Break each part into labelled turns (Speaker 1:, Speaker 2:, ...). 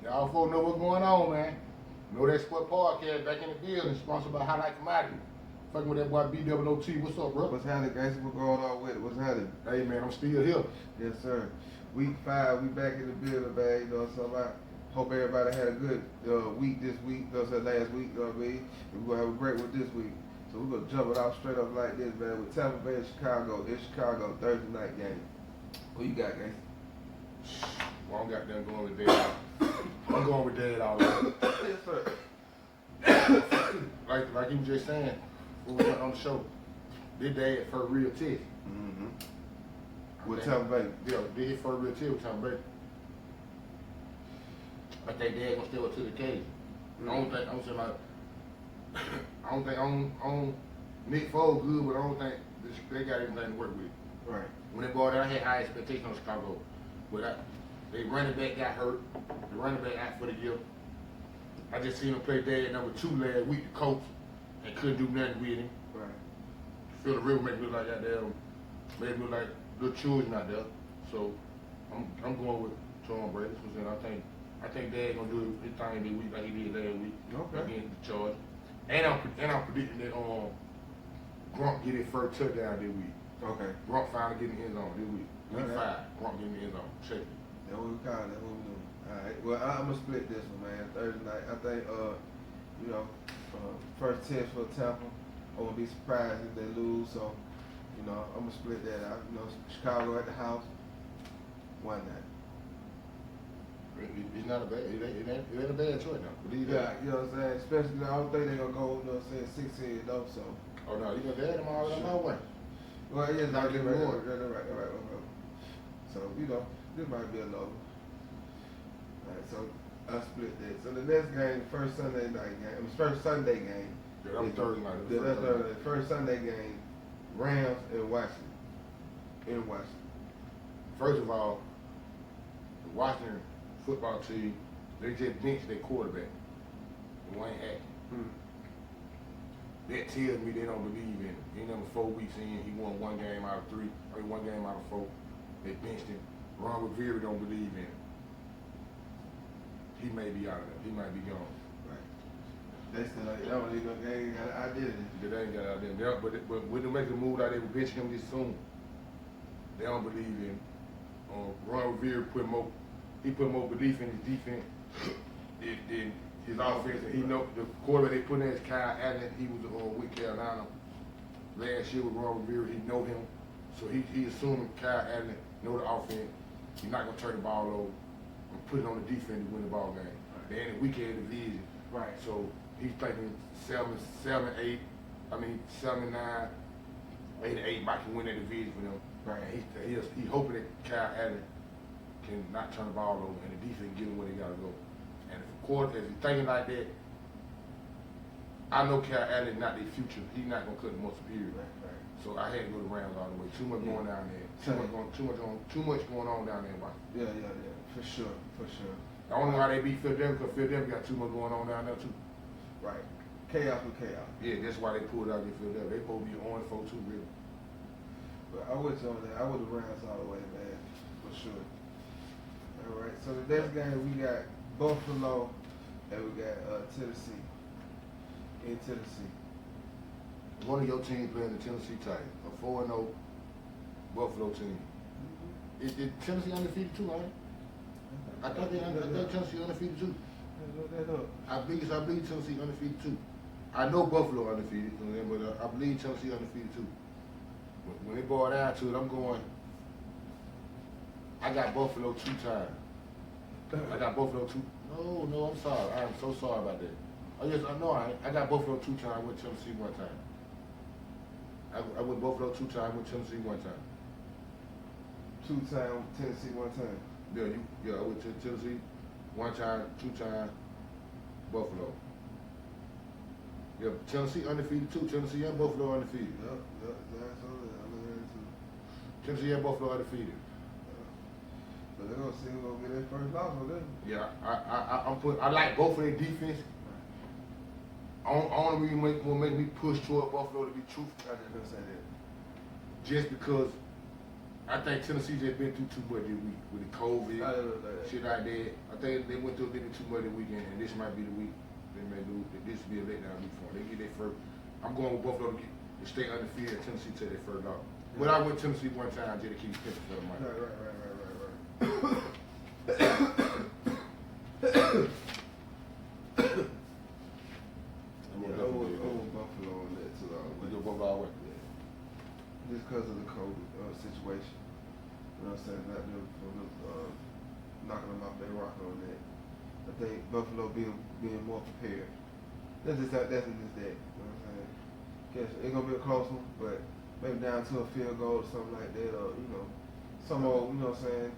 Speaker 1: Y'all folks know what's going on, man. Know That Sport Podcast back in the building, sponsored by Highlight Commodity. Fucking with that boy BWOT. What's up, bro?
Speaker 2: What's happening, guys? What's going on with it? What's happening?
Speaker 1: Hey, man, I'm still here.
Speaker 2: Yes, sir. Week 5, we back in the building, man. You know, so I hope everybody had a good week this week. You know, so last week, you know what I mean? And we're going to have a great one this week. So we're going to jump it off straight up like this, man, with Tampa Bay and Chicago. It's Chicago Thursday night game. Who you got, guys?
Speaker 1: Well, I got them going with Dad. I'm going with Dad all over.
Speaker 2: Yes, sir.
Speaker 1: like you was just saying, when we went on the show, this Dad for a real test.
Speaker 2: Mm-hmm. With Tampa Bay.
Speaker 1: Yeah, did his first real test with Tampa Bay. I think Dad gonna step up to the occasion.
Speaker 2: Mm-hmm.
Speaker 1: I don't think on Nick Foles good, but I don't think they got anything to work with.
Speaker 2: Right.
Speaker 1: When they bought it, I had high expectations on Chicago. But they running back got hurt. The running back out for the year. I just seen him play Dad number 2 last week, the coach, and couldn't do nothing with him.
Speaker 2: Right.
Speaker 1: Phil the River made me look like goddamn, made me look like little children out there. So I'm going with Tom Brady. I think Dad gonna do his thing this week like he did last week.
Speaker 2: Okay.
Speaker 1: Against the Charge. And I'm predicting that Gronk get his first touchdown this week.
Speaker 2: Okay.
Speaker 1: Gronk finally getting in his zone this week. Week
Speaker 2: Okay.
Speaker 1: 5, Gronk getting in his zone. Check it.
Speaker 2: That's what we call it. That's what we do. All right. Well, I'm gonna split this one, man. Thursday night. I think, first test for Tampa. I won't be surprised if they lose. So, I'm gonna split that out. Chicago at the house. Why not?
Speaker 1: It's not a bad. It ain't a bad choice now. Believe
Speaker 2: Yeah,
Speaker 1: that.
Speaker 2: you know what I'm saying. Especially, I don't think they're gonna go. 16 though. So.
Speaker 1: Oh no, you gonna dad them all my way.
Speaker 2: Well, yeah,
Speaker 1: Not
Speaker 2: right.
Speaker 1: getting
Speaker 2: Okay. So this might be a low. All right, so I split that. So the next game, first Sunday night game, first Sunday game.
Speaker 1: Yeah, that was Thursday night.
Speaker 2: Yeah, that's Thursday. First Sunday game, Rams in Washington. In Washington.
Speaker 1: First of all, the Washington football team, they just benched their quarterback, Wayne Hackett. That tells me they don't believe in him. He number 4 weeks in, he won 1 game out of 3, or 1 game out of 4. They benched him. Ron Rivera don't believe in him. He may be out of there. He might be gone.
Speaker 2: Right. They still like, they ain't got an identity.
Speaker 1: They ain't got out there. But when they make a move out there, we bench him this soon. They don't believe in him. Ron Rivera put more belief in his defense than his offense. And he know the quarterback they put in is Kyle Allen. He was with Carolina last year with Ron Rivera. He know him, so he assuming Kyle Allen know the offense. He's not gonna turn the ball over and put it on the defense to win the ball game. They're in the weekend division,
Speaker 2: Right.
Speaker 1: so he's thinking 7, 8. I mean 7, 9, 8, 8 might can win that division for them.
Speaker 2: Right.
Speaker 1: And he hoping that Kyle Allen can not turn the ball over and the defense give him where they gotta go. And if he's thinking like that, I know Kyle Allen not their future. He's not gonna cut the most superior.
Speaker 2: Right.
Speaker 1: So I had to go to Rams all the way. Too much going down there. Too much going on down there in Washington.
Speaker 2: Yeah. For sure.
Speaker 1: I don't know how they beat Philadelphia because Philadelphia got too much going on down there too.
Speaker 2: Right. Chaos with chaos.
Speaker 1: Yeah, that's why they pulled out against Philadelphia. They supposed to be on 4-2 really.
Speaker 2: But I would on that. I would have Rams all the way, man, for sure. All right. So the next game we got Buffalo and we got Tennessee. In Tennessee.
Speaker 1: One of your teams playing the Tennessee Titans, a 4-0 Buffalo team. Is Tennessee undefeated too, right? I thought Tennessee undefeated too.
Speaker 2: Look that up.
Speaker 1: I believe Tennessee undefeated too. I know Buffalo undefeated, but I believe Tennessee undefeated too. When it boiled down to it, I'm going. I got Buffalo 2 times. I got Buffalo 2. No, I'm sorry. I am so sorry about that. Oh yes, I know. I got Buffalo 2 times with Tennessee 1 time. I went Buffalo 2 times with Tennessee 1 time.
Speaker 2: 2 times Tennessee, 1 time.
Speaker 1: I went to Tennessee 1 time, 2 times, Buffalo. Yeah, Tennessee undefeated too. Tennessee and Buffalo undefeated.
Speaker 2: Yep, that's all that. I'm looking at it too.
Speaker 1: Tennessee and Buffalo undefeated.
Speaker 2: But they're gonna see who's gonna get their first loss on them.
Speaker 1: Yeah, I like both of their defense. Only reason will make me push toward Buffalo to be truthful.
Speaker 2: I just gonna say that.
Speaker 1: Just because I think Tennessee just been through too much this week with the COVID shit out there. I think they went through a little too much this weekend, and this might be the week they may lose. This will be a letdown week for them. They get their first. I'm going with Buffalo to stay undefeated. Tennessee take their first out. But I went Tennessee one time just to keep Spencer for the money.
Speaker 2: Right. I want Buffalo on that too.
Speaker 1: We go Buffalo all the way.
Speaker 2: Just because of the COVID situation. You know what I'm saying? Not them knocking them off their rock on that. I think Buffalo being more prepared. That's just that. You know what I'm saying? Guess it's gonna be a close one, but maybe down to a field goal or something like that, or some old, you know what I'm saying?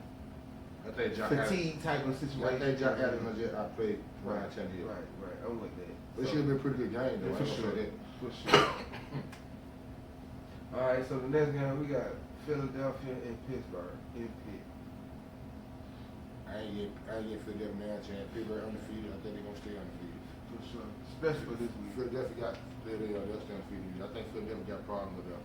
Speaker 1: I think John
Speaker 2: fatigue type of situation.
Speaker 1: I think John Adams I played Ryan Tannehill.
Speaker 2: Right. I'm with that.
Speaker 1: It should have been a pretty good game though.
Speaker 2: For sure. For sure. All right, so the next game we got Philadelphia and Pittsburgh in Pitt.
Speaker 1: I ain't get Philadelphia now chance. Pittsburgh undefeated. I think they're gonna stay undefeated.
Speaker 2: For sure, especially for this week.
Speaker 1: Philadelphia they'll stay undefeated. I think Philadelphia got problems with them.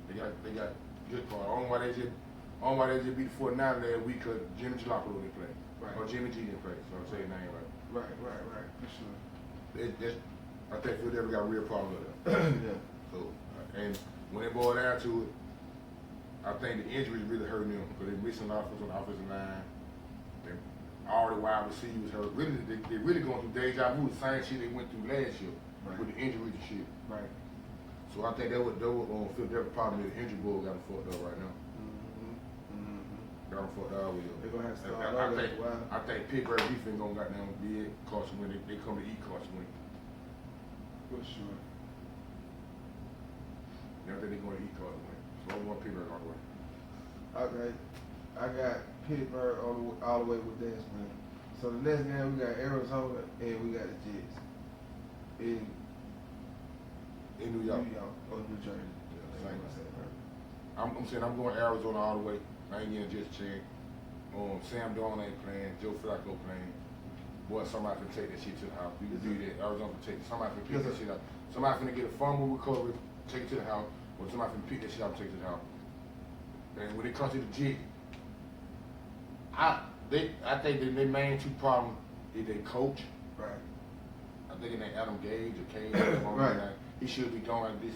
Speaker 1: They got good problems. Only why they just beat the 49ers last week because Jimmy Garoppolo didn't play.
Speaker 2: Right.
Speaker 1: Or Jimmy G didn't play. So I'm saying name right.
Speaker 2: Right. For sure.
Speaker 1: I think Philadelphia got real problems with them.
Speaker 2: Yeah.
Speaker 1: So and when it boiled down to it, I think the injuries really hurting them because they're missing offense on the offensive line. All the wide receivers hurt. Really, they really going through deja vu, the same shit they went through last year with the injuries and shit.
Speaker 2: Right.
Speaker 1: So I think that was Philadelphia problem is the injury bug got them fucked up right now. Got them fucked up with
Speaker 2: They're gonna have to start over a while.
Speaker 1: I think Pittsburgh defense gonna got down big Carson Wentz. They come to eat Carson Wentz.
Speaker 2: For sure.
Speaker 1: I think they're going to eat Carson Wentz. So I want Pittsburgh all the way.
Speaker 2: Okay. I got Pittsburgh all the way with that, man. So the next game we got Arizona and we got the Jets in
Speaker 1: New York
Speaker 2: or New Jersey.
Speaker 1: Yeah, same. I'm saying I'm going Arizona all the way. I ain't getting Jets chance. Sam Darnold ain't playing. Joe Flacco playing. Boy, somebody can take that shit to the house. You can do that. Arizona can take it. Somebody can pick that shit up. Somebody finna get a fumble recovery, take it to the house, or somebody can pick that shit up and take it to the house. And when it comes to the Jets, I think their main two problems is their coach.
Speaker 2: Right.
Speaker 1: I think his name Adam Gage or Cage.
Speaker 2: Right.
Speaker 1: He should be doing like this.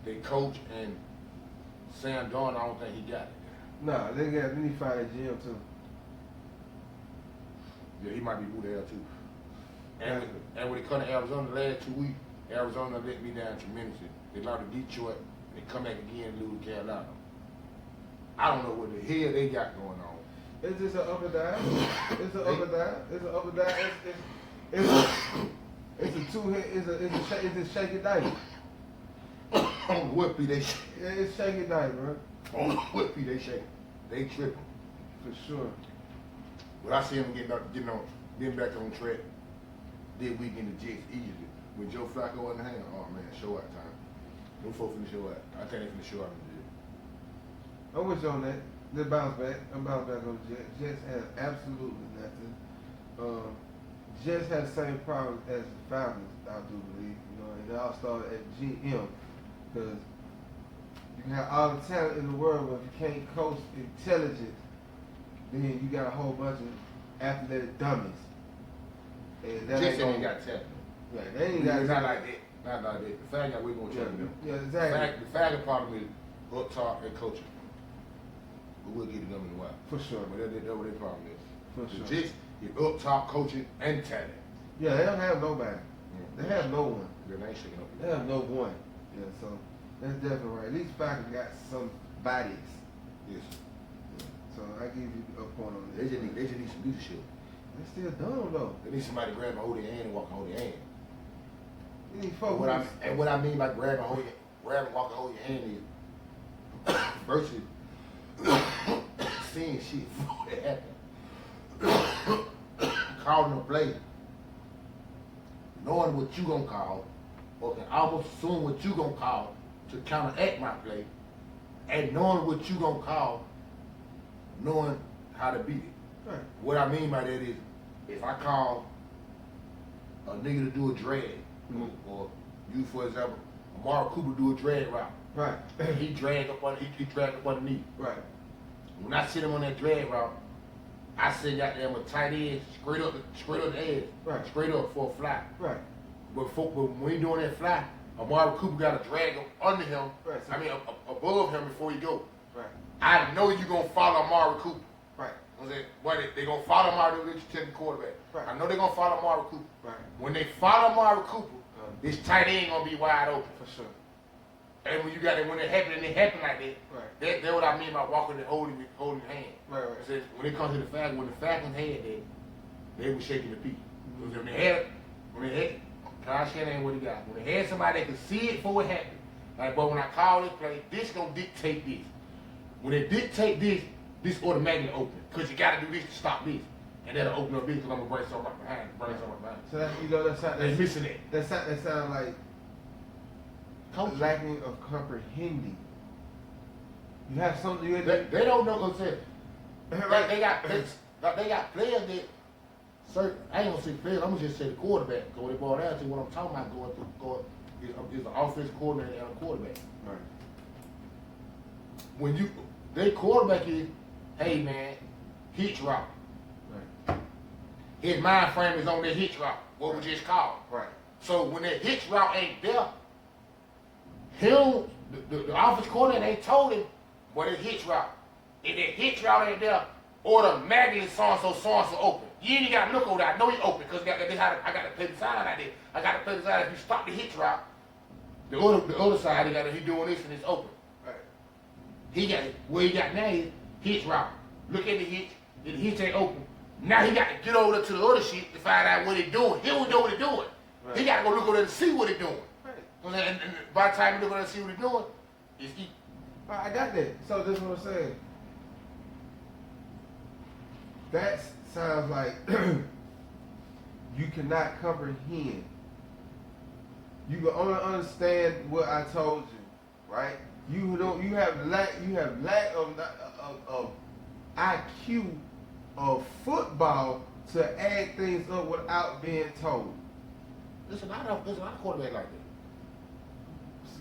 Speaker 1: They coach and Sam Darnold, I don't think he got it.
Speaker 2: Nah, they need to find a GM too.
Speaker 1: Yeah, he might be moved there too. And when it comes to Arizona, the last 2 weeks, Arizona let me down tremendously. They lost to Detroit, they come back again and lose to Carolina. I don't know what the hell they got going on.
Speaker 2: It's just an up and down. It's an up and down. It's an up and down. It's a two-hit. It's a shaky night.
Speaker 1: On the whippy they shake.
Speaker 2: Yeah, it's shaky night, bro.
Speaker 1: On the whippy they shake. They tripping.
Speaker 2: For sure.
Speaker 1: But I see them getting back on track this week in the Jets easily. With Joe Flacco in the hand, oh man, show out time. Them folks finna show out. I think they finna show out in the Jets.
Speaker 2: I'm with you on that. They bounce back. I'm bounce back on the Jets. Jets have absolutely nothing. Jets had the same problem as the Falcons, I do believe. And they all started at GM because you can have all the talent in the world, but if you can't coach intelligence, then you got a whole bunch of athletic dummies. And that
Speaker 1: Jets ain't got talent.
Speaker 2: Yeah, they ain't got.
Speaker 1: It's not like that. Not like that. The fact got way more talent than them.
Speaker 2: Yeah, exactly.
Speaker 1: The fact problem is up top and coaching. But we'll get to them in a while.
Speaker 2: For sure.
Speaker 1: But that's what their problem is.
Speaker 2: For
Speaker 1: the
Speaker 2: sure.
Speaker 1: Jets is up top coaching and talent.
Speaker 2: Yeah, they don't have nobody. They have no one.
Speaker 1: Yeah, they ain't shaking up.
Speaker 2: They have no one. Yeah, so that's definitely right. At least Falcons got some bodies.
Speaker 1: Yes.
Speaker 2: So I give you a point on
Speaker 1: They
Speaker 2: this.
Speaker 1: just need some leadership.
Speaker 2: They still dumb though.
Speaker 1: They need somebody to grab and hold their hand and walk and hold their hand.
Speaker 2: They need
Speaker 1: And what I mean by grab and walk and hold your hand is versus seeing shit before it happen. Calling a play, knowing what you gonna call, or can almost assume what you gonna call to counteract my play, and knowing what you gonna call, knowing how to beat it.
Speaker 2: Right.
Speaker 1: What I mean by that is, if I call a nigga to do a drag, or you, for example, Amari Cooper do a drag route,
Speaker 2: Right.
Speaker 1: he drag up underneath.
Speaker 2: Right.
Speaker 1: When I sit him on that drag route, I sit goddamn a tight edge, straight up the edge,
Speaker 2: Right.
Speaker 1: straight up for a fly.
Speaker 2: Right.
Speaker 1: But when he doing that fly, Amari Cooper got to drag him under him.
Speaker 2: Right.
Speaker 1: I mean, above him before he go.
Speaker 2: Right.
Speaker 1: I know you gonna follow Amari Cooper.
Speaker 2: Right.
Speaker 1: I said, what they gonna follow Amari Cooper to take the quarterback.
Speaker 2: Right.
Speaker 1: I know they gonna follow Amari Cooper.
Speaker 2: Right.
Speaker 1: When they follow Amari Cooper, this tight end gonna be wide open.
Speaker 2: For sure.
Speaker 1: And when it happen like that,
Speaker 2: Right.
Speaker 1: that's what I mean by walking and holding your hand.
Speaker 2: Right. Right.
Speaker 1: I said, when it comes to the Falcons, when the Falcons had that, they were shaking the peak. Because when they had Kyle Shanahan, what he got? When they had somebody that could see it before it happened. Like, but when I call this play, this gonna dictate this. When they dictate this automatically open. Because you gotta do this to stop this. And that'll open up this because I'm gonna bring something right behind.
Speaker 2: So that
Speaker 1: They're missing it.
Speaker 2: That sound like
Speaker 1: Coaching.
Speaker 2: lacking of comprehending. You have something.
Speaker 1: They don't know what I'm saying.
Speaker 2: Right.
Speaker 1: They got players that certain. I ain't gonna say players. I'm gonna just say the quarterback. Because what it boils down to, what I'm talking about is an offensive coordinator and a quarterback.
Speaker 2: Right.
Speaker 1: When their quarterback is, hey man, hitch route.
Speaker 2: Right.
Speaker 1: His mind frame is on that hitch route. What we just called.
Speaker 2: Right.
Speaker 1: So when that hitch route ain't there, the offense coordinator ain't told him what his hitch route. If that hitch route ain't there, automatically so-and-so open. You ain't got to look over there. I know he open because I got to play the side out there. I got to play the side. If you stop the hitch route, the other side, he doing this and it's open.
Speaker 2: Right.
Speaker 1: What he got now is hitch route. Look at the hitch. The hitch ain't open. Now he got to get over to the other sheet to find out what he doing. He don't know what he doing.
Speaker 2: Right.
Speaker 1: He got to go look over there to see what he doing.
Speaker 2: Right.
Speaker 1: And by the time you look over there to see what he doing, it's eating.
Speaker 2: I got that. So this is what I'm saying. That sounds like you cannot comprehend. You can only understand what I told you, right? You have lack of IQ of football to add things up without being told.
Speaker 1: There's a lot of quarterbacks like that.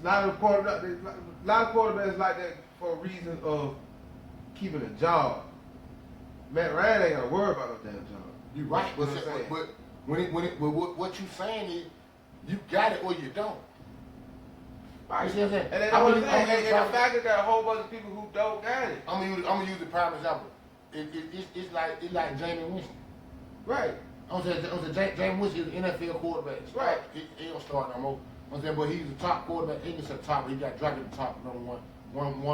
Speaker 2: A lot of quarterbacks like that for a reason of keeping a job. Matt Ryan ain't gotta worry about no damn job.
Speaker 1: You right, but what you saying is you got it or you don't.
Speaker 2: Right.
Speaker 1: You see what I'm saying?
Speaker 2: And the fact that there are a whole bunch of people who don't got it.
Speaker 1: I'm gonna use the prime example. It's like Jameis Winston.
Speaker 2: Right.
Speaker 1: I'm saying Jameis Winston is an NFL quarterback.
Speaker 2: Right.
Speaker 1: He don't start no more. I'm saying, but he's a top quarterback. He gets a top. He got drafted the top number one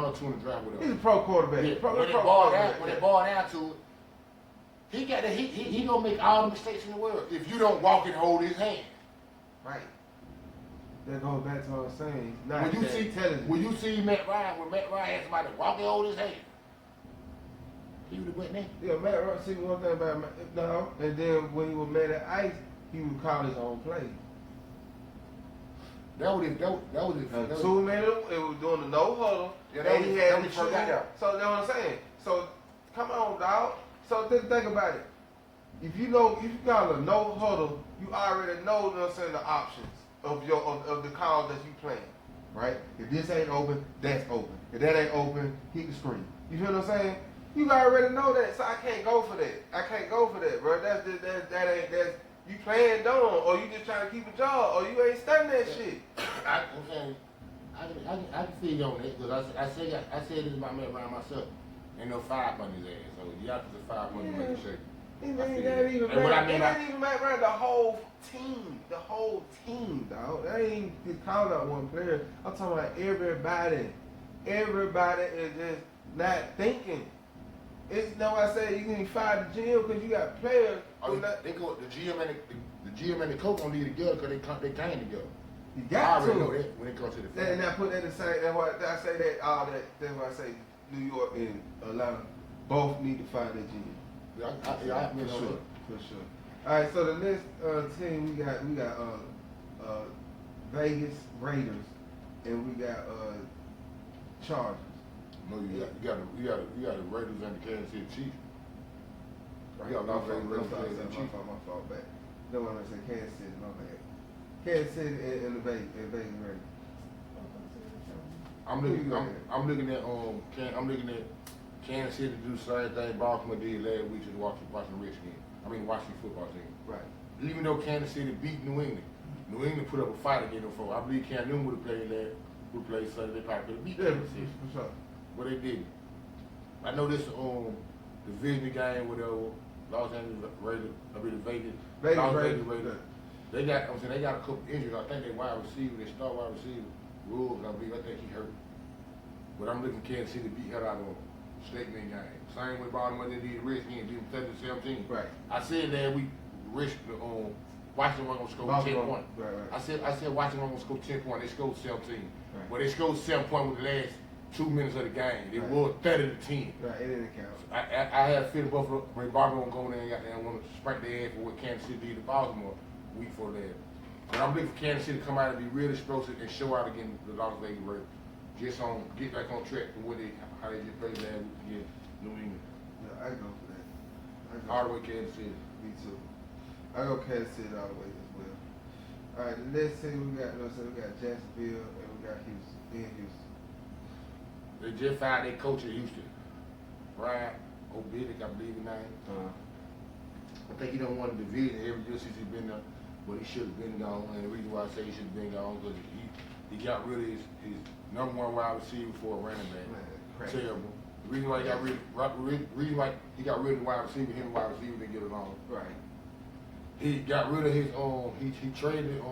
Speaker 1: or two in the draft. Whatever.
Speaker 2: He's a pro quarterback.
Speaker 1: Yeah.
Speaker 2: When
Speaker 1: it boiled down to it, he gonna make all the mistakes in the world if you don't walk and hold his hand.
Speaker 2: Right. That goes back to what I was saying. He's not intelligent.
Speaker 1: When you see Matt Ryan, when Matt Ryan had somebody walk and hold his hand, he would have went there.
Speaker 2: Yeah, Matt Ryan. See one thing about Matt. No, and then when he was mad at ice, he would call his own play.
Speaker 1: That was it.
Speaker 2: 2 minutes. It was doing the no huddle.
Speaker 1: Yeah,
Speaker 2: and he had the
Speaker 1: first down.
Speaker 2: So that's what I'm saying. So come on, dog. So think about it. If you call a no huddle, you already know, you know what I'm saying, the options of the calls that you playing, right? If this ain't open, that's open. If that ain't open, hit the screen. You feel what I'm saying? You already know that, so I can't go for that. Bro. That ain't you playing dumb, or you just trying to keep a job, or you ain't studying that shit.
Speaker 1: I'm saying, I can feel you on that because I said this about Matt Ryan myself. Ain't no 5 on his ass, so you have to put 5 on to make a shake.
Speaker 2: It ain't even Matt Ryan, the whole team, dog. That ain't even calling out one player. I'm talking about everybody. Everybody is just not thinking. It's no, I say you can fire the GM because you got players.
Speaker 1: They go the GM and the coach gonna lead together because they came together.
Speaker 2: You got
Speaker 1: I
Speaker 2: to.
Speaker 1: already know that when it comes to the family.
Speaker 2: And I put that in the same. That's why I say that. That's why I say New York and Atlanta both need to fire their GM. For sure. All right, so the next team we got Vegas Raiders and we got Chargers.
Speaker 1: No, you got the Raiders and the Kansas City Chiefs. You got Las Vegas Raiders and Kansas City Chiefs.
Speaker 2: My fault back. No one said Kansas City. My bad. Kansas City and the Vegas Raiders.
Speaker 1: I'm looking at Kansas City do the same thing Baltimore did last week, just watching the Redskins. Washington football team.
Speaker 2: Right.
Speaker 1: Even though Kansas City beat New England put up a fight against them folks. I believe Cam Newton would have played Sunday. They probably could have beat Kansas City.
Speaker 2: For sure.
Speaker 1: But they didn't. I know this division game, whatever. Los Angeles Raiders, Vegas. Las Vegas Raiders. They got a couple injuries. I think they wide receiver, they start wide receiver. Rules, I think he hurt. But I'm looking Kansas City beat hell out of them. Statement game. Same with Baltimore, they did the Redskins, beat them 30-17.
Speaker 2: Right.
Speaker 1: I said last week, Washington wasn't gonna score 10 points.
Speaker 2: Right.
Speaker 1: I said Washington wasn't gonna score 10 points. They scored 17.
Speaker 2: Right.
Speaker 1: But they scored 7 points with the last 2 minutes of the game. They won 30-10.
Speaker 2: Right. It didn't count.
Speaker 1: I had a feeling Buffalo, Baltimore won't go in there and want to spank their ass for what Kansas City did to Baltimore week before that. But I'm looking for Kansas City to come out and be real explosive and show out against the Las Vegas Raiders. Get back on track to how they just played last week against New England.
Speaker 2: Yeah, I go for that.
Speaker 1: All the way Kansas City.
Speaker 2: Me too. I go Kansas City all the way as well. All right, the next team we got Jacksonville and we got Houston.
Speaker 1: They just fired their coach at Houston, Brian Obidick, I believe his name. I think he don't won the division every year since he's been there, but he should have been gone. And the reason why I say he should have been gone because he got rid of his number one wide receiver for a running back. Terrible. The reason why he got rid of the wide receiver, him and wide receiver didn't get along.
Speaker 2: Right.
Speaker 1: He got rid of his he traded I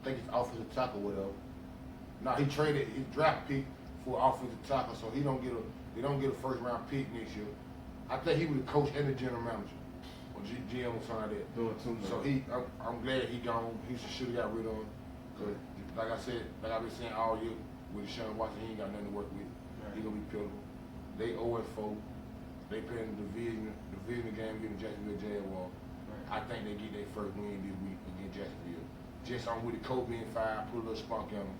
Speaker 1: think it's offensive tackle or whatever. No, he traded his draft pick for offensive tackle, so they don't get a first round pick next year. I think he was the coach and the general manager or GM or something like that.
Speaker 2: Doing too much.
Speaker 1: So I'm glad he gone. He should have got rid of him. Cause like I said, like I've been saying all year with Deshaun Watson, he ain't got nothing to work with.
Speaker 2: Right.
Speaker 1: He gonna be pivotal. They 0-4. They playing the division game against Jacksonville Jaguars.
Speaker 2: Right.
Speaker 1: I think they get their first win this week against Jacksonville. Just on with the coach being fired, put a little spunk in them.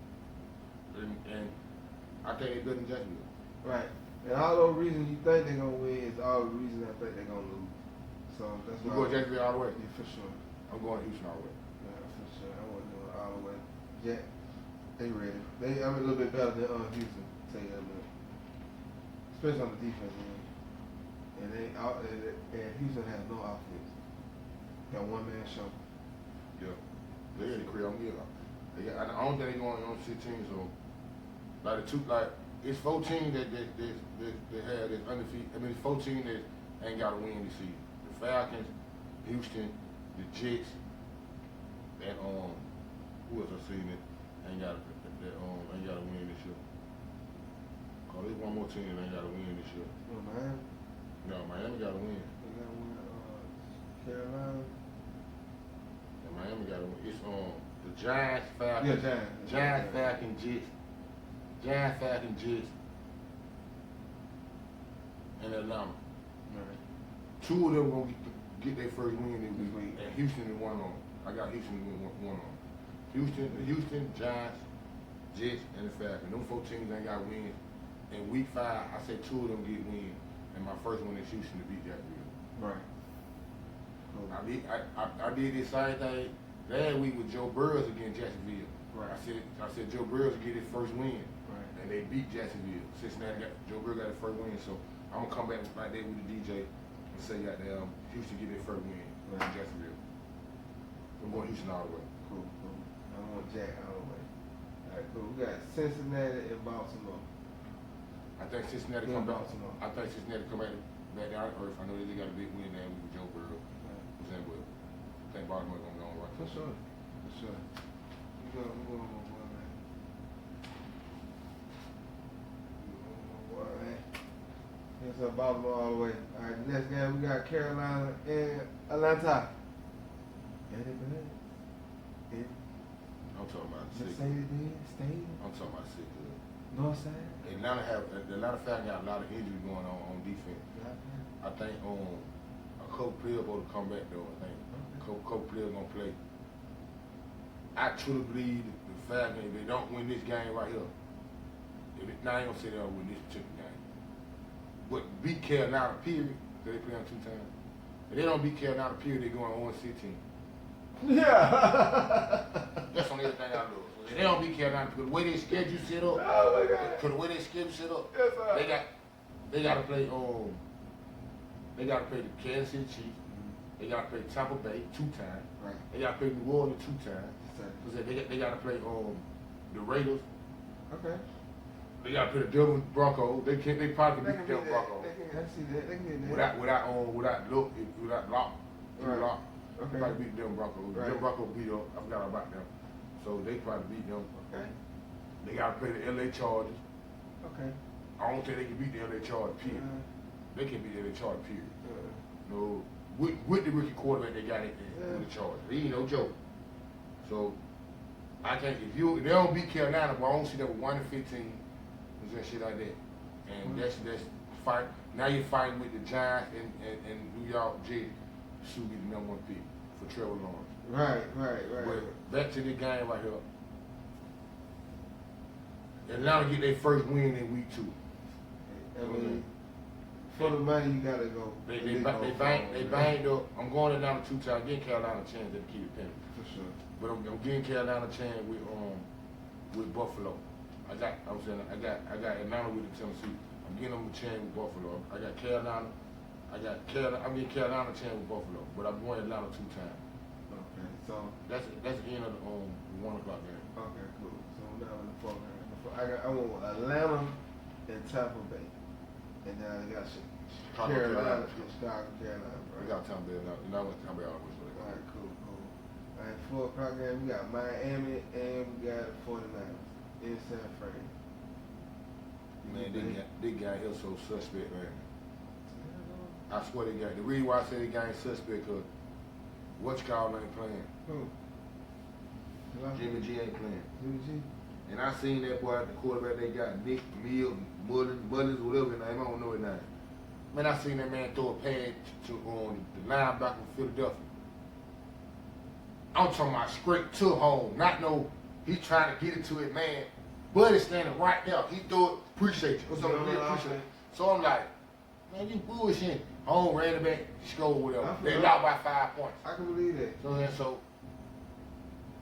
Speaker 1: And I think they good in Jacksonville.
Speaker 2: Right. And all those reasons you think they're gonna win is all the reasons I think they're gonna lose. So that's why.
Speaker 1: You go Jacksonville all the way?
Speaker 2: Yeah, for sure.
Speaker 1: I'm going Houston all the way.
Speaker 2: Yeah, for sure. I want to do it all the way. Yeah, they ready. I'm a little bit better than Houston. Tell you that much. Especially on the defense end. And Houston has no offense. Got one man show.
Speaker 1: Yeah. They got the career on me. I don't think they're going on 16, so it's 14 that have this undefeated. I mean, it's 14 that ain't got to win this season. The Falcons, Houston, the Jets, and who else I seen that ain't got to win this year. Oh, there's one more team that ain't got to win this year.
Speaker 2: Oh, Miami?
Speaker 1: No, Miami got to win.
Speaker 2: They got to win Carolina?
Speaker 1: And Miami got to win. It's the Giants, Falcons.
Speaker 2: Yeah,
Speaker 1: Giants, Falcons, Jets. Giants, Falcons, Jets. And Atlanta.
Speaker 2: Right.
Speaker 1: Two of them gonna get their first win this week. And Houston is one on. I got Houston one on. Houston, Giants, Jets, and the Falcons. Them 4 teams ain't got wins. In week 5, I say 2 of them get wins. And my first one is Houston to beat Jacksonville.
Speaker 2: Right. Cool.
Speaker 1: I did this same thing last week with Joe Burrows against Jacksonville.
Speaker 2: Right.
Speaker 1: I said Joe Burrows will get his first win.
Speaker 2: Right.
Speaker 1: And they beat Jacksonville. Joe Burrow got his first win, so I'm gonna come back like that with the DJ and say goddamn Houston get their first win in Jacksonville. I'm going Houston all the way.
Speaker 2: Cool. I want Jack all the way. All right, cool. We got Cincinnati and Baltimore.
Speaker 1: I think Cincinnati come back. I think Cincinnati come back down to earth. I know they got a big win there with Joe Burrow. But I think Baltimore gonna go right.
Speaker 2: For sure. We going my boy, man. It's up Baltimore all the way. All right, the next game we got Carolina and Atlanta.
Speaker 1: I'm talking about sick.
Speaker 2: Mercedes-Benz Stadium.
Speaker 1: I'm talking about sick.
Speaker 2: Northside.
Speaker 1: Atlanta Falcons got a lot of injuries going on defense. I think a couple players going to come back though. I think a couple players gonna play. I truly believe the Falcons, if they don't win this game right here, now I ain't gonna say they'll win this particular game. But beat Carolina, period, because they play on 2 times. If they don't beat Carolina, period, they're going 0-16.
Speaker 2: Yeah.
Speaker 1: That's on everything I know. They don't beat Carolina because the way they schedule set up.
Speaker 2: Oh my God.
Speaker 1: Because the way they schedule set up,
Speaker 2: Yes, sir.
Speaker 1: they got to play they got to play the Kansas City Chiefs. They got to play Tampa Bay 2 times.
Speaker 2: Right.
Speaker 1: They got to play New Orleans 2 times.
Speaker 2: Exactly.
Speaker 1: They got to play the Raiders.
Speaker 2: Okay.
Speaker 1: They got to play the Denver Broncos. They probably
Speaker 2: They
Speaker 1: can beat
Speaker 2: can
Speaker 1: the
Speaker 2: beat
Speaker 1: Denver
Speaker 2: that.
Speaker 1: Broncos.
Speaker 2: I see that. They can get that.
Speaker 1: Without lock.
Speaker 2: Right.
Speaker 1: Lock.
Speaker 2: Okay.
Speaker 1: They probably beat the Denver Broncos.
Speaker 2: Right.
Speaker 1: The Denver Broncos beat up. I forgot about them. So they probably beat them.
Speaker 2: Okay.
Speaker 1: They got to play the LA Chargers.
Speaker 2: Okay.
Speaker 1: I don't think they can beat the LA Chargers, period. They can beat the LA Chargers, period. No, with the rookie quarterback they got in with the Chargers. He ain't no joke. So I can't. If they don't beat Carolina, but I don't see that with 1-15 and shit like that. And that's fight. Now you're fighting with the Giants and New York Jets to get the #1 pick for Trevor Lawrence.
Speaker 2: Right.
Speaker 1: But back to the game right here. Atlanta get their first win in week 2.
Speaker 2: I mean, for the money you gotta go.
Speaker 1: They banged up. I'm going to Atlanta 2 times. Getting Carolina a chance to keep it pending.
Speaker 2: For sure.
Speaker 1: But I'm getting Carolina a chance with Buffalo. I got Atlanta with the Tennessee. I'm getting them a chance with Buffalo. I got Carolina. I'm getting Carolina a chance with Buffalo. But I'm going Atlanta 2 times.
Speaker 2: Okay. So
Speaker 1: That's the end of the 1 o'clock game.
Speaker 2: okay, cool. So now in the 4 game. I want Atlanta and Tampa Bay. And then I got Carolina, Chicago, Carolina.
Speaker 1: We
Speaker 2: Right?
Speaker 1: got Tampa Bay. Now I want Tampa Bay always.
Speaker 2: All right, cool. All right, 4 o'clock game, we got Miami and we got 49ers in San Fran.
Speaker 1: Man, this guy here so suspect, man. I swear they got the reason why I say they got suspect because what's-called ain't playing.
Speaker 2: Who?
Speaker 1: Jimmy G ain't playing.
Speaker 2: Jimmy G?
Speaker 1: And I seen that boy, the quarterback they got, Nick Mills, Mullins, whatever his name, I don't know his name. Man, I seen that man throw a pass to the linebacker from Philadelphia. I'm talking about straight to home, not no, he trying to get it to it, man. Buddy standing right there. He threw it, appreciate you. So, appreciate it. So I'm like, man, you bullshit. Home ran it back, scored whatever. They lost by 5 points.
Speaker 2: I can believe that.
Speaker 1: So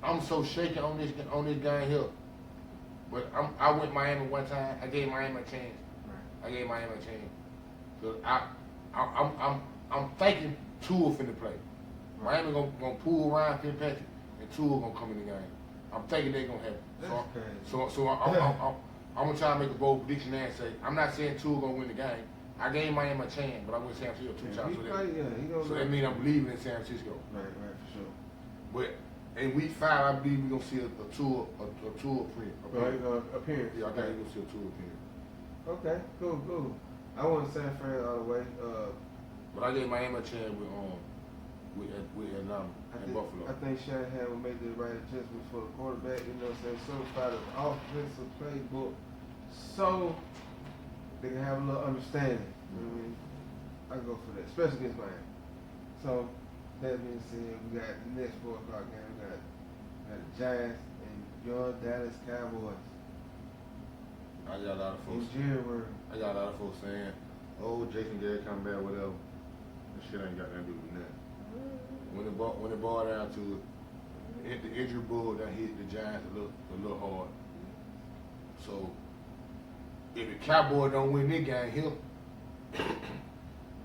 Speaker 1: I'm so shaky on this guy here. But I went Miami one time. I gave Miami a chance.
Speaker 2: Right.
Speaker 1: I gave Miami a chance. So I'm thinking Tua finna play. Miami gonna pull Ryan Fitzpatrick and Tua gonna come in the game. I'm thinking they gonna happen.
Speaker 2: That's crazy.
Speaker 1: So I'm gonna try to make a bold prediction there and say I'm not saying Tua gonna win the game. I gave Miami a chance, but I went San Francisco 2 times. So that means I'm believing in San Francisco.
Speaker 2: Right, for sure.
Speaker 1: But in week 5, I believe we're gonna see a Tua appearance.
Speaker 2: Appearance.
Speaker 1: Yeah, I think we're gonna see a Tua appearance.
Speaker 2: Okay, cool. I want San Fran all the way.
Speaker 1: But I gave Miami a chance with Atlanta and Buffalo.
Speaker 2: I think Shanahan will make the right adjustments for the quarterback. You know what I'm saying? Certified an offensive playbook, so they can have a little understanding. You know what I mean? I go for that, especially against Miami. So that being said, we got the next 4 o'clock game. We got the Giants and your Dallas Cowboys.
Speaker 1: I got a lot of folks.
Speaker 2: In January.
Speaker 1: I got a lot of folks saying, "Oh, Jason Garrett come back, whatever." That shit ain't got nothing to do with nothing. When it boiled down to it, the injury bug that hit the Giants a little hard. So if the Cowboys don't win this game here,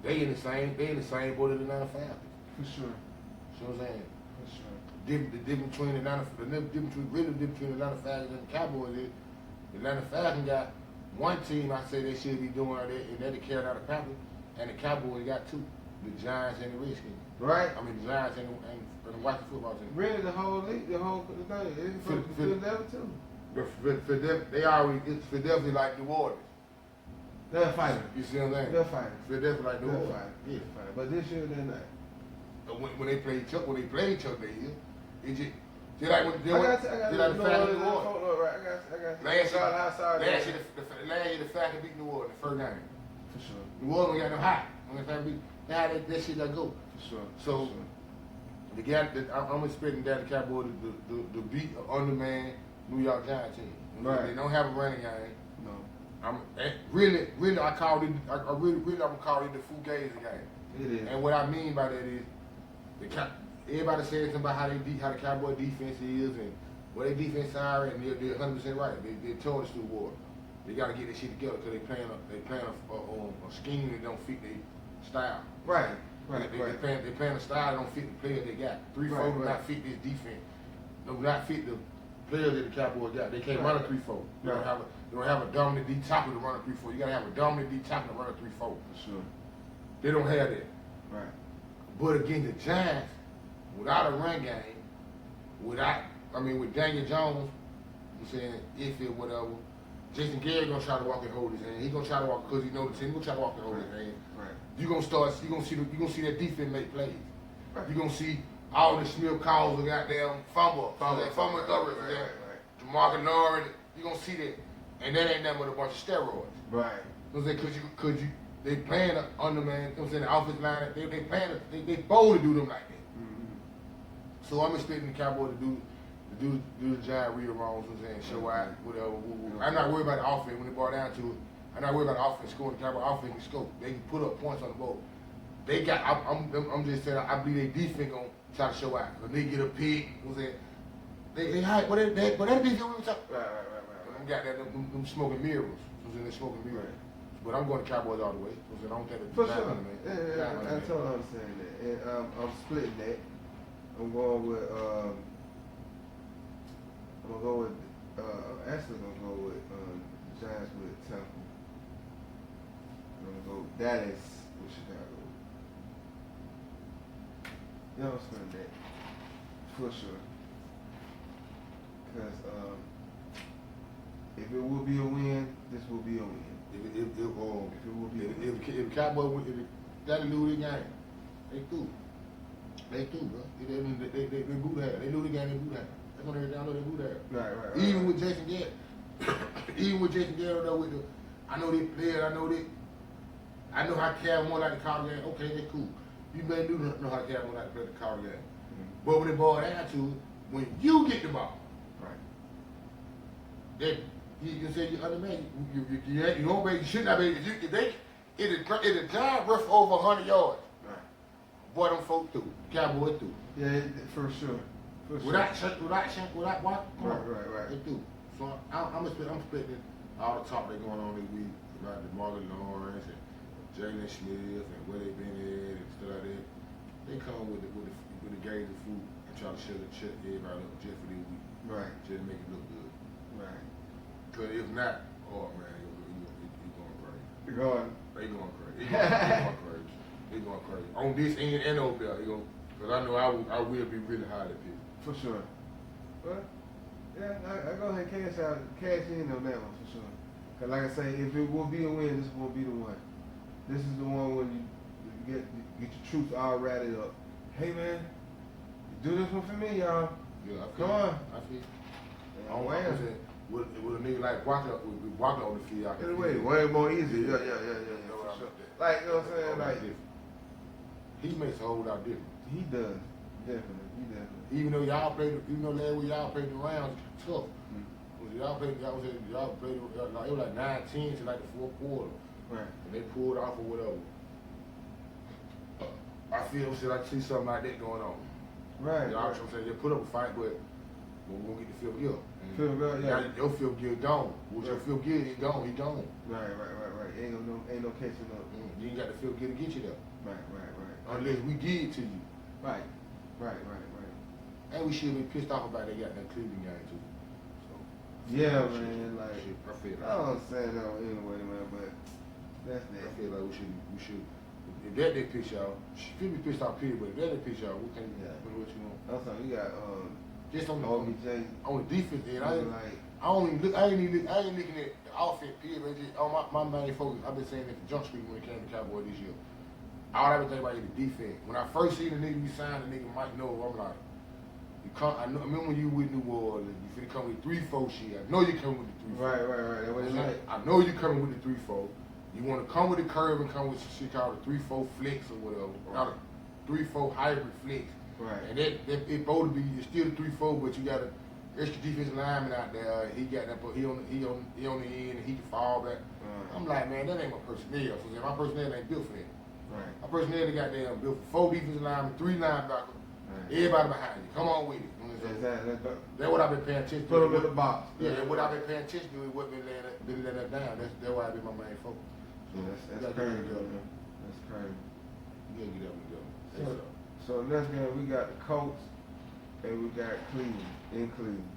Speaker 1: they in the same boat as the Atlanta Falcons.
Speaker 2: For sure.
Speaker 1: See what I'm saying?
Speaker 2: For sure.
Speaker 1: The difference between the Atlanta Falcons and the Cowboys is the Atlanta Falcons got one team I say they should be doing that, and that's the Carolina Panthers, and the Cowboys got 2, the Giants and the Redskins.
Speaker 2: Right.
Speaker 1: I mean the Giants and the Washington football team.
Speaker 2: Really, the whole league, the whole thing. It's for Philadelphia too.
Speaker 1: It's Philadelphia like New Orleans.
Speaker 2: They're fighting.
Speaker 1: You see what I'm saying?
Speaker 2: They're fighting.
Speaker 1: Philadelphia like New
Speaker 2: They're
Speaker 1: Orleans.
Speaker 2: fighting.
Speaker 1: Yeah.
Speaker 2: They're fighting. But this year they're not.
Speaker 1: When they play each other, they just like when they
Speaker 2: I
Speaker 1: went.
Speaker 2: got
Speaker 1: They like the Falcons New
Speaker 2: New
Speaker 1: Orleans.
Speaker 2: Orleans. Right, I got
Speaker 1: Last year the Falcons beat New Orleans the first game.
Speaker 2: For sure.
Speaker 1: New Orleans got them hot. When the Falcons beat, now that shit got go.
Speaker 2: For sure.
Speaker 1: So the guy I'm expecting that the Cowboys to beat an undermanned New York Giants team.
Speaker 2: Right.
Speaker 1: They don't have a running game.
Speaker 2: No.
Speaker 1: I'm really I call it. I really I'm gonna call it the Fugazi game.
Speaker 2: It is.
Speaker 1: And what I mean by that is everybody says something about how the Cowboy defense is and Well, their defense sorry, and they're 100% right. They told us through war. They got to get this shit together because they playing a scheme that don't fit their style.
Speaker 2: Right.
Speaker 1: They playing a style that don't fit the players they got. 3-4 do not fit this defense. Do not fit the players that the Cowboys got. They can't run a 3-4. They don't have a dominant D tackle to run a 3-4. You got to have a dominant D tackle to run a 3-4.
Speaker 2: For sure.
Speaker 1: They don't have that.
Speaker 2: Right.
Speaker 1: But against the Giants, without a run game, with Daniel Jones, I'm saying if it whatever, Jason Garrett gonna try to walk and hold his hand. He gonna try to walk because he know the team. He gonna try to walk and hold his hand.
Speaker 2: Right.
Speaker 1: You gonna see that defense make plays.
Speaker 2: Right.
Speaker 1: You gonna see all the Smith calls a goddamn fumble coverage. Jamarcus Lawrence. You gonna see that, and that ain't nothing but a bunch of steroids.
Speaker 2: Right.
Speaker 1: You know what I'm saying? Cause they playing under man. You know what I'm saying? The offensive line. They bold to do them like that.
Speaker 2: Mm-hmm.
Speaker 1: So I'm expecting the Cowboys to do the giant read wrongs, you know what I'm saying, show out, whatever. I'm not worried about the offense when it boils down to it. I'm not worried about the offense scoring. The Cowboys offense can score. They can put up points on the board. They got. I'm just saying. I believe their defense gonna try to show out. When they get a pick, you know what I'm saying? They hide. But that defense we talk. Right. Got that them smoking mirrors. You know what I'm saying? They're smoking mirrors. Right. But I'm going to Cowboys all the way. You know what I'm saying? I don't think the
Speaker 2: for sure. Yeah, I totally understand that. And I'm splitting that. I'm going with. I'm gonna go with. I'm actually gonna go with Giants with Temple. I'm gonna go Dallas with Chicago. Yeah, I'm spending that for sure. Because if it will be a win, this will be a win.
Speaker 1: If it will be a win. If Cowboys gotta lose the game, they through. They through, bro. They boot that. They lose the game. They boot that. They're gonna hear down there. They boot that.
Speaker 2: Right.
Speaker 1: Even with Jason Garrett, I know they players. I know how Cal more like to call the game. Okay, they cool. You may do know how Cal more like to play the call the game. Mm-hmm. But when it boils down to it, when you get the ball,
Speaker 2: right,
Speaker 1: that you can say you're undermanned. You don't make. You should not be. If a giant rush for over 100 yards,
Speaker 2: right,
Speaker 1: boy, them folks through. Cowboys through.
Speaker 2: Yeah, for sure.
Speaker 1: Without what?
Speaker 2: Right.
Speaker 1: They do. So I'm expecting all the talk that's going on this week about the Marcus Lawrence and Jalen Smith and where they've been at and stuff like that. They come with the gauge of food and try to shut everybody up just for this week.
Speaker 2: Right.
Speaker 1: Just to make it look good.
Speaker 2: Right.
Speaker 1: Because if not, oh man, you're going crazy.
Speaker 2: You're going.
Speaker 1: They going crazy. They going crazy. On this end and over there, because I know I will be really hard at people.
Speaker 2: For sure. But yeah, I go ahead and cash in on that one for sure. Cause like I say, if it will be a win, this will be the one. This is the one when you get your troops all ratted up. Hey man, do this one for me, y'all.
Speaker 1: Yeah,
Speaker 2: Come on.
Speaker 1: I feel.
Speaker 2: Yeah,
Speaker 1: I don't know. With a nigga like walking on the field, I can
Speaker 2: way more easy. Yeah.
Speaker 1: Sure.
Speaker 2: Like, you know what I'm saying? Like,
Speaker 1: he makes a whole lot different.
Speaker 2: He does. Definitely.
Speaker 1: Even though last week y'all played the rounds tough. Y'all played it was like 9-10 to like the fourth quarter.
Speaker 2: Right. And
Speaker 1: they pulled off or whatever. I feel I see something like that going on.
Speaker 2: Right.
Speaker 1: Y'all saying they put up a fight, but we're gonna get the feel good.
Speaker 2: Feel good, yeah.
Speaker 1: Your feel good gone. Your feel good, he gone.
Speaker 2: Right. Ain't no catching up.
Speaker 1: You ain't got to feel good to get you there.
Speaker 2: Right.
Speaker 1: Unless we give it to you.
Speaker 2: Right.
Speaker 1: And we should be pissed off about that Cleveland game too. So,
Speaker 2: yeah, man. Like,
Speaker 1: I feel like
Speaker 2: I don't say that anyway, man. But that's that.
Speaker 1: I feel like we should. If that didn't piss y'all, should be pissed off period. But if that didn't piss y'all, we can't. What you want?
Speaker 2: Also, you got
Speaker 1: just on the defense end. I ain't looking at the offense period. But just on my main focus. I've been saying that for Jump Street when it came to Cowboys this year. All I been thinking about is the defense. When I first seen the nigga we signed, the nigga Mike Noah, I'm like, I remember when you with New Orleans, you finna come with 3-4 shit. I know you coming with the 3-4.
Speaker 2: Right. That was like.
Speaker 1: I know you coming with the 3-4. You want to come with the curve and come with some shit called a 3-4 flex or whatever. Not a 3-4 hybrid flex.
Speaker 2: Right.
Speaker 1: And it both be it's still a 3-4, but you got a extra defensive lineman out there. He got that, but he on the end and he can fall back. I'm like, man, that ain't my personnel. So my personnel ain't built for that.
Speaker 2: Right.
Speaker 1: My personnel got built for 4 defensive linemen, 3 linebackers, Everybody behind you. Come on with it. You know what I'm saying?
Speaker 2: Exactly.
Speaker 1: That's what I've been paying attention to.
Speaker 2: Put them in the box.
Speaker 1: Yeah, what I've been paying attention to is what been letting us down. That's why I be my main focus.
Speaker 2: So that's crazy, man. That's crazy.
Speaker 1: You gotta get up and go.
Speaker 2: So next game we got the Colts and we got Cleveland in Cleveland.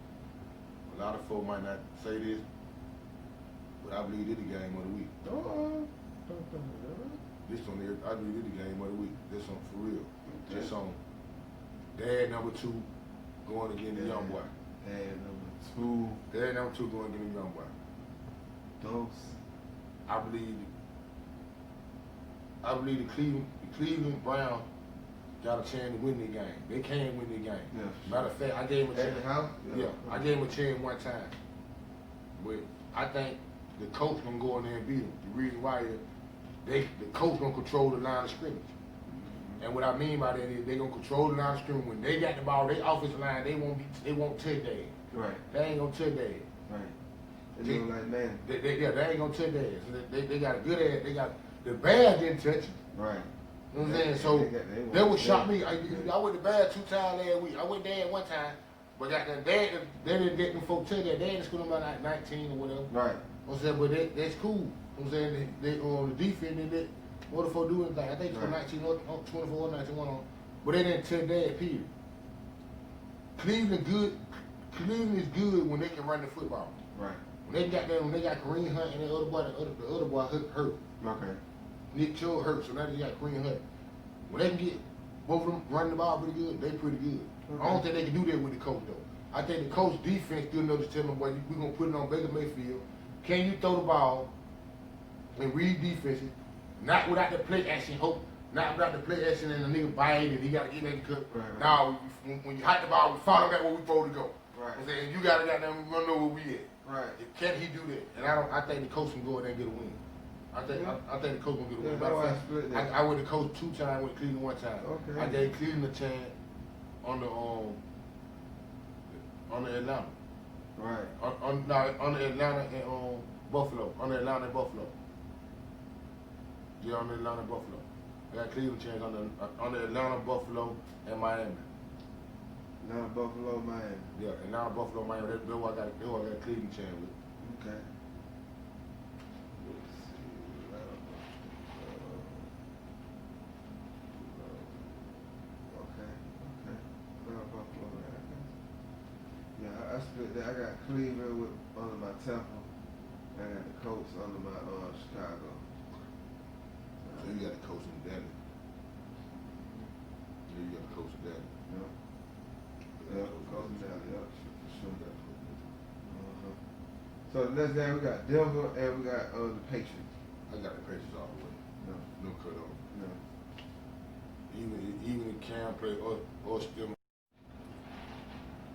Speaker 1: A lot of folks might not say this, but I believe this the game of the week. This on there, I believe this the game of the week. This on for real. Okay. Just on dad number 2 going against the young boy.
Speaker 2: Dad number 2.
Speaker 1: Dad number 2 going against the young boy.
Speaker 2: Dose.
Speaker 1: I believe the Cleveland Browns got a chance to win the game. They can win the game.
Speaker 2: Yeah,
Speaker 1: Matter of fact, I gave him a chance.
Speaker 2: At the house?
Speaker 1: Yeah, I gave him a chance one time. But I think the coach gonna go in there and beat him. The reason why is the coach gonna control the line of scrimmage. Mm-hmm. And what I mean by that is they gonna control the line of scrimmage. When they got the ball, their offensive line, they won't touch that.
Speaker 2: Right.
Speaker 1: They ain't gonna touch that.
Speaker 2: Right. They look like man.
Speaker 1: They ain't gonna touch that. So they got a good ass. They got the Bears didn't touch him.
Speaker 2: Right.
Speaker 1: You know what I'm saying? So that would shock me. I went to Bears 2 times last week. I went there 1 time, but got the dad. They didn't get them folks touch that. They ain't school about like 19 or whatever.
Speaker 2: Right.
Speaker 1: I'm saying, but that's cool. You know what I'm saying? They on the defense, they did what the fuck do anything. I think it's 19 or 24 or 91 on. But they didn't touch that period. Cleveland is good when they can run the football.
Speaker 2: Right.
Speaker 1: When they got Kareem Hunt and the other boy hurt.
Speaker 2: Okay.
Speaker 1: Nick Chubb hurt, so now they got Kareem Hunt. When they can get both of them running the ball pretty good, they pretty good. Okay. I don't think they can do that with the coach though. I think the coach defense still knows to tell them, boy, we're gonna put it on Baker Mayfield. Can you throw the ball and read defenses? Not without the play action, not without the play action and the nigga bite and he gotta get that cut.
Speaker 2: Right.
Speaker 1: Now when you hike the ball, we follow back where we supposed to go.
Speaker 2: Right.
Speaker 1: I'm saying you gotta run know where we at.
Speaker 2: Right.
Speaker 1: Can he do that? And I think the coach can go in there and get a win. I think the coach gonna get a win.
Speaker 2: Yeah,
Speaker 1: I went to coach 2 times, went to Cleveland 1 time.
Speaker 2: Okay.
Speaker 1: I gave Cleveland a chance on the Atlanta.
Speaker 2: Right.
Speaker 1: On the Atlanta and Buffalo. On the Atlanta and Buffalo. Yeah, on the Atlanta and Buffalo. I got Cleveland chance on the Atlanta, Buffalo, and Miami.
Speaker 2: Atlanta, Buffalo, Miami.
Speaker 1: Yeah, Atlanta, Buffalo, Miami. That's what I got Cleveland chance with.
Speaker 2: Okay. I split that. I got Cleveland under my Temple. I got the Colts under my Chicago.
Speaker 1: So you got the Colts in Dallas. Yeah, you got the Colts in Dallas.
Speaker 2: Yeah, Colts in Dallas. Yeah, for sure. So the next game we got Denver and we got the Patriots.
Speaker 1: I got the Patriots all the way. No cut off.
Speaker 2: No.
Speaker 1: Even if Cam play or still.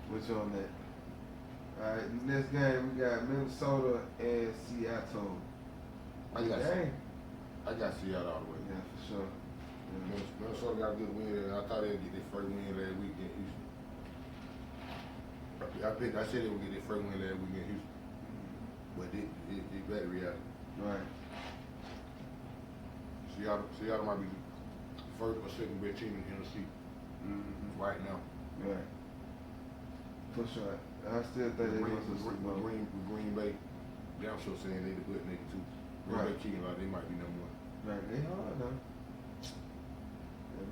Speaker 2: What's on that? Alright, next game we got Minnesota and Seattle.
Speaker 1: I got Seattle all the way.
Speaker 2: Yeah, for sure. Yeah.
Speaker 1: Minnesota got a good win there. I thought they'd get their first win last week in Houston. I said they would get their first win last week in Houston. But it better reality.
Speaker 2: Right.
Speaker 1: Seattle might be the first or second best team in the NFC right now.
Speaker 2: Right. For sure. I still think they going to Super Bowl.
Speaker 1: Green Bay, damn sure saying they the good nigga too. Green Bay kicking like they might be number 1.
Speaker 2: Right, they hard though.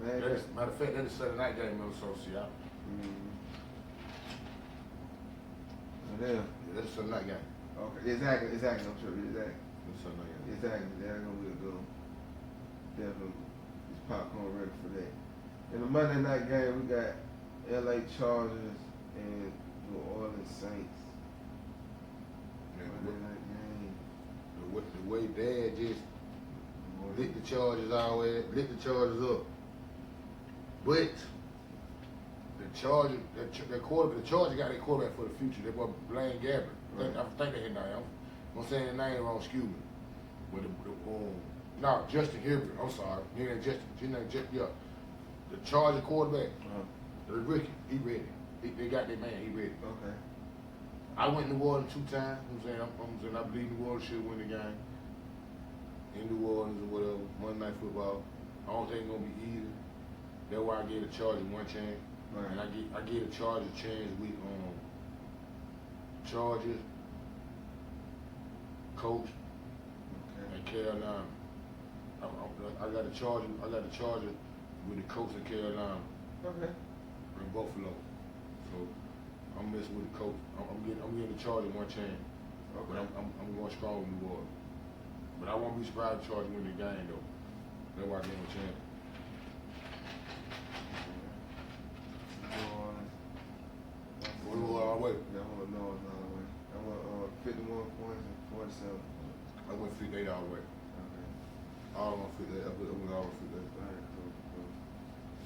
Speaker 1: Matter of fact, that is Saturday night game, Minnesota Seattle.
Speaker 2: Yeah,
Speaker 1: that's a Sunday night game.
Speaker 2: Okay, exactly. I'm sure exactly.
Speaker 1: That's Sunday night game.
Speaker 2: Exactly. They're gonna be a good one. Definitely, it's popcorn ready for that. In the Monday night game, we got LA Chargers and New Orleans Saints. Monday night game.
Speaker 1: The way Dad just lit the Chargers up. But the Chargers got their quarterback for the future. They were Blaine Gabbert. Right. I think they hit now. I'm saying the name wrong, excuse me. But Justin Herbert. I'm sorry. Yeah. The Charger quarterback, the rookie, he ready. They got their man, he ready.
Speaker 2: Okay.
Speaker 1: I went to New Orleans 2 times. I'm saying I believe New Orleans should win the game. In New Orleans or whatever, Monday Night Football. I don't think it's gonna be easy. That's why I gave the Chargers 1 chance.
Speaker 2: Right.
Speaker 1: And I get a Chargers chance with Chargers, Coach,
Speaker 2: Okay.
Speaker 1: and Carolina. I got a Charger with the Coach in Carolina
Speaker 2: Okay.
Speaker 1: and Buffalo. So I'm messing with the Coach. I'm getting the Chargers one chance.
Speaker 2: Okay.
Speaker 1: But I'm going strong with New Orleans. But I won't be surprised if Chargers win the game though. That's why I give them a chance. We'll go all the way.
Speaker 2: Yeah, I want to know all the way. I want 51 points and 47.
Speaker 1: I went 58 all the way.
Speaker 2: Okay.
Speaker 1: All on 58. I went all on 58.
Speaker 2: All right, cool.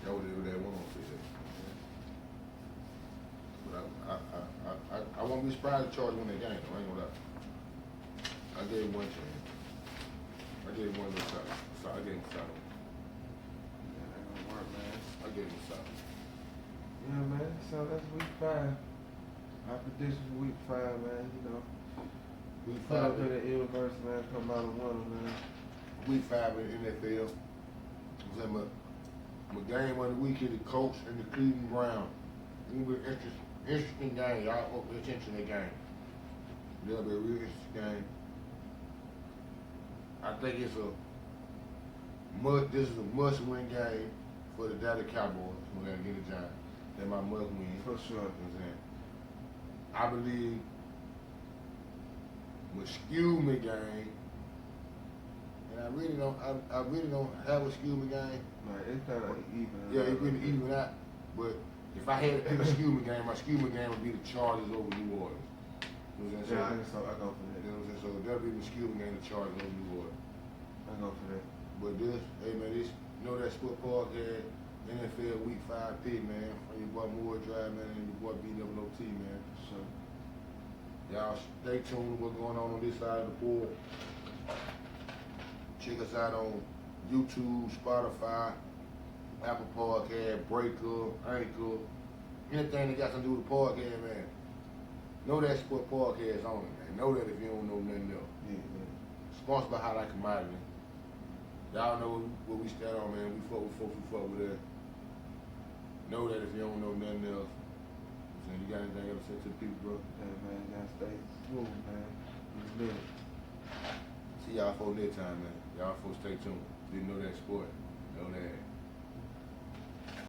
Speaker 1: That was every day one on 58. But I won't be surprised if Chargers win that game though. I ain't gonna lie. I gave him one chance. I gave him one little shot. So I gave him a shot.
Speaker 2: Yeah, that gonna work, man.
Speaker 1: I gave him a shot.
Speaker 2: Yeah, man. So that's week 5. Our predictions for week 5, man. You know,
Speaker 1: Week
Speaker 2: put up
Speaker 1: 5.
Speaker 2: there the Universe, man. Come out of winner, man.
Speaker 1: Week 5 in the NFL. My game of the week is the Colts and the Cleveland Browns. It's gonna be an interesting game. Y'all pay attention to that game. It'll be a real interesting game. I think this is a must-win game for the Dallas Cowboys. We're gonna get a job. They're my must-win.
Speaker 2: For sure.
Speaker 1: You know what I'm saying? I believe my skew me game, and I really don't have a skew me game.
Speaker 2: Right, it's kind of even.
Speaker 1: Yeah, it really even out. But if I had to pick a skew me game, my skew me game would be the Chargers over New Orleans. You know what I'm saying?
Speaker 2: Yeah, I go for that.
Speaker 1: You know what I'm saying? So that'll be my skew me game, the Chargers over New Orleans.
Speaker 2: I go for that.
Speaker 1: But this, hey man, this Know That Sport Podcast, NFL Week 5 pick, man. From your boy Moore Drive, man, and your boy BWOT, man.
Speaker 2: So,
Speaker 1: Y'all stay tuned to what's going on this side of the board. Check us out on YouTube, Spotify, Apple Podcast, Breaker, Anchor, anything that got something to do with the podcast, man. Know That Sport Podcast on it, man. Know that if you don't know nothing else.
Speaker 2: yeah.
Speaker 1: Sponsored by Highlight Commodity. Y'all know what we stand on, man. We fuck with folks who fuck with us. Know that if you don't know nothing else. You got anything else to say to the people, bro?
Speaker 2: Hey, man, y'all stay smooth, man. It's lit.
Speaker 1: See y'all folks next time, man. Y'all folks stay tuned. Didn't know that sport. Know that.